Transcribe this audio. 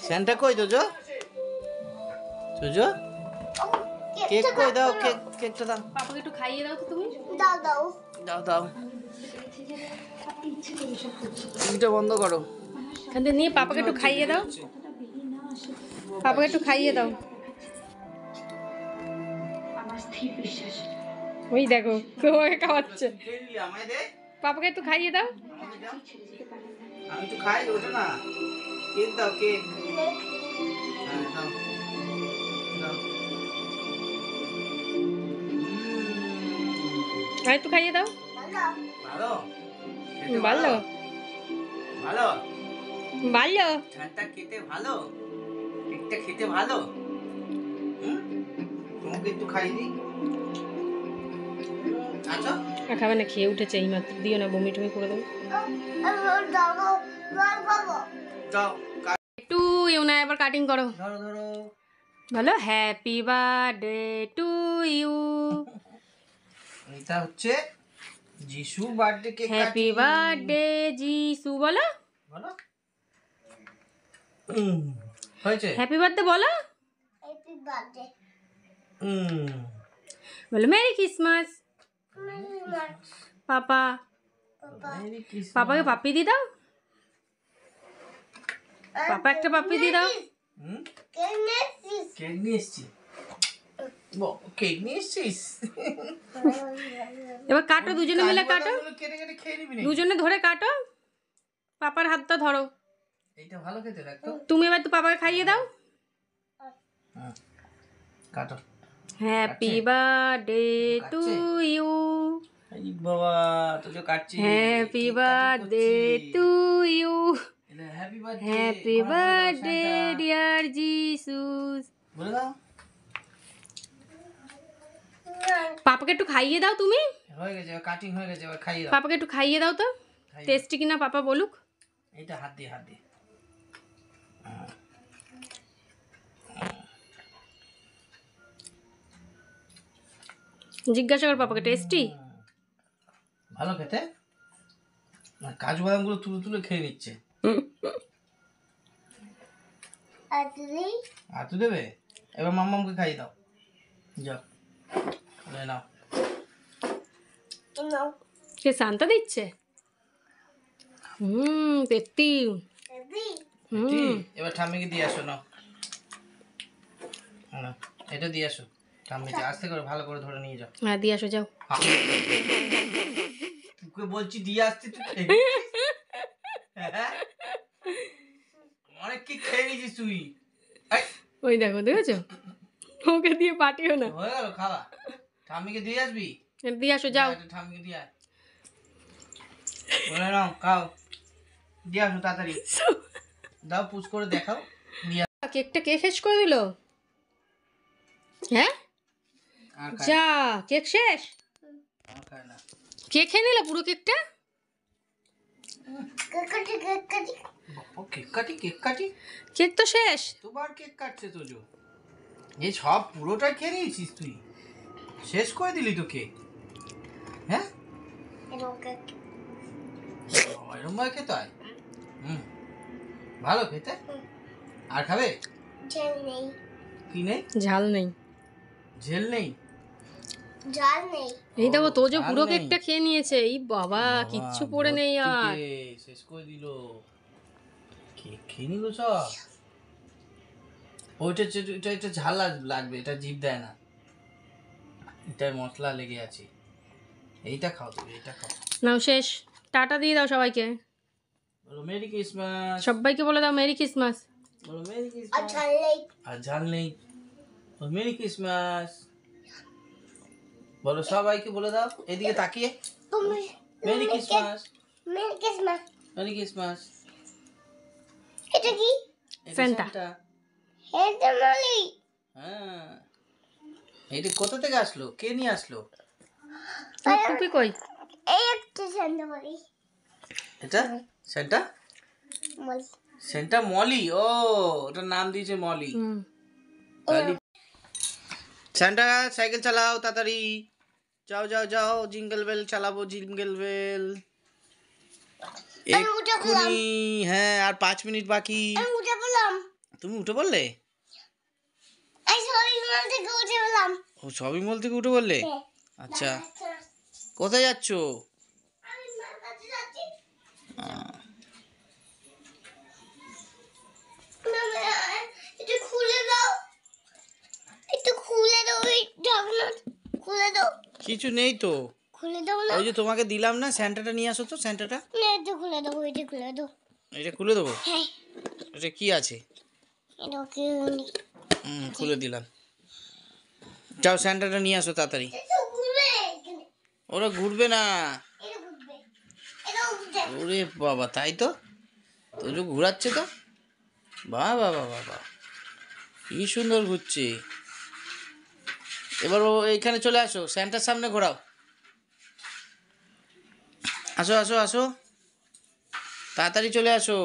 Santa কই Tojo? Tojo cake কই দাও, কেকটা দাও। পাপাকে একটু খাইয়ে দাও তো তুমি। দাও টিভিটা বন্ধ করো। এখান থেকে নিয়ে পাপাকে একটু খাইয়ে দাও। পাপাকে একটু খাইয়ে দাও। ওই দেখো ওকে খাওয়াচ্ছে। পাপাকে একটু খাইয়ে দাও। আমি তো খাই, ওটা না কেক দাও, কেক আর একটু খাইয়ে দাও। ভালো ভালো ভালো ভালো ঠান্ডা খেতে ভালো, কেকটা খেতে ভালো। তোমাকে একটু খাই দিই। আচ্ছা খাবে না, খেয়ে উঠেছে এই মাত্র। দিও না, বমি টমি করে দেবো। যাও একটু ইউ না, এবার কাটিং করো। ধরো বলো হ্যাপি বার্থডে টু ইউ। এটা হচ্ছে যিশু বার্থডে কেক। হ্যাপি বার্থডে যিশু বলো। বলো হয়েছে। হ্যাপি বার্থডে বলো। বলো মেরি ক্রিসমাস। পাপা পাপাকে পাপ্পি দিয়ে দাও। পাপা একটা পাপ্পি দিয়ে দাও। কেক নিয়ে এসছি। কেক নিয়ে এসছিস? এবার কাটো, দুজনে মিলে কাটো। কেটে খেয়ে নিবি। দুজনে ধরে কাটো। পাপার হাতটা ধরো। এইটা ভালো খেতে লাগতো। তুমি এবার তো পাপাকে খাইয়ে দাও। কাটো। Happy birthday to you. এই বাবা তুই কাটছিস। Happy birthday to you. Happy birthday. Happy birthday dear Jesus. বলে দাও। পাপাকে একটু খাইয়ে দাও তুমি। হয়ে গেছে, কাটিং হয়ে গেছে, এবার খাইয়ে দাও। পাপাকে একটু খাইয়ে দাও তো, টেস্টি কিনা পাপা বলুক। এইটা হাত দিয়ে জিজ্ঞাসা কর পাপাকে, টেস্টি? ভালো খেতে। কাজু বাদাম গুলো তুলে খেয়ে নিচ্ছে। আতু দেবে। এবার মাম্মামকে খাইয়ে দাও। যাও নাও। কে শান্তা দিচ্ছে? পেত্তি। এবার ঠাম্মিকে দিয়ে আসো। নাও এটা দিয়ে আসো ঠাম্মিকে। আস্তে করে ভালো করে ধরে নিয়ে যাও। হ্যাঁ দিয়ে আসো, যাও। তোকে বলছি দিয়ে আসতে, তুই অনেক কি খেয়ে নিয়েছিস তুই। ওই দেখো, দেখেছো? ওকে দিয়ে পাঠিও না। হয়ে গেল খাওয়া। ঠাম্মিকে দিয়ে আসবি। দিয়ে আসো, যাও। ঠাম্মিকে দিয়ে আয়। বলে নাও খাও। দিয়ে আসো তাড়াতাড়ি। দাও পুশ করে দেখাও। কেকটা কে শেষ করে দিল? হ্যাঁ যা, কেক শেষ। কে খেয়ে নিল পুরো কেকটা? কেক তো শেষ। দুবার কেক কাটছে তোজো। এই সব পুরোটা খেয়ে নিয়েছিস তুই? শেষ করে দিলি তো কেক। হ্যাঁ এরকম ভাবে খেতে হয়? ভালো খেতে। আর খাবে? কি নেই? ঝাল নেই। ঝেল নেই? এই দেখো তোজো পুরো কেকটা খেয়ে নিয়েছে। এই বাবা, কিচ্ছু পড়ে নেই আর। শেষ করে দিল। কেক খেয়ে নিল সব। ওইটা এটা ঝাল লাগবে, এটা জিভ দেয় না। এটার মশলা লেগে আছে। এইটা খাও তুমি, এইটা খাও। নাও শেষ। টাটা দিয়ে দাও সবাইকে। বলো মেরি ক্রিসমাস। সবাইকে বলে দাও মেরি ক্রিসমাস। বলো মেরি ক্রিসমাস। আর ঝাল নেই। বলো মেরি ক্রিসমাস। বলো সবাইকে বলে দাও এদিকে তাকিয়ে। Merry Christmas. Merry Christmas. এটা কি? ফ্যান্টা। এটা মলি। হ্যাঁ এটা কোথা থেকে আসলো? কে নিয়ে আসলো? টুপি কই? এই একটা সেন্টা মলি। এটা সেন্টা? মলি। সেন্টা মলি। ও ওটার নাম দিয়েছে মলি। সেন্টা সাইকেল চালাও তাড়াতাড়ি। যাও যাও যাও, জিঙ্গল বেল চালাবো, জিঙ্গল বেল। এক্ষুনি। হ্যাঁ আর 5 মিনিট বাকি। তুমি উঠে পড়লে? এই শপিং মল থেকে উঠে পেলাম। ও শপিং মল থেকে উঠে পড়লে? আচ্ছা, কোথায় যাচ্ছ? আমি মার কাছে যাচ্ছি। মামা, একটু খুলে দাও, একটু খুলে দাও, ওই ঢাকনা খুলে দাও। কিছু নেই তো। খুলে দাও না। ওই যে তোমাকে দিলাম না, স্যান্টাটা নিয়ে আসো তো, স্যান্টাটা। না, একটু খুলে দাও, এটা খুলে দাও। এটা খুলে দেবো? হ্যাঁ, এটা কি আছে? এটা কি? খুলে দিলাম। যাও স্যান্টাটা নিয়ে আসো তাড়াতাড়ি। এটা ঘুরবে এখানে। ওরা ঘুরবে না। এটা ঘুরবে। এটা উঠবে। ওরে বাবা, তাই তো, তোজো ঘুরাচ্ছে তো। বাহ বাহ বাহ বাহ বাহ, কি সুন্দর ঘুরছে। এবার ও এইখানে চলে আসো, স্যান্টার সামনে ঘোরাও। আসো আসো আসো, তাড়াতাড়ি চলে আসো।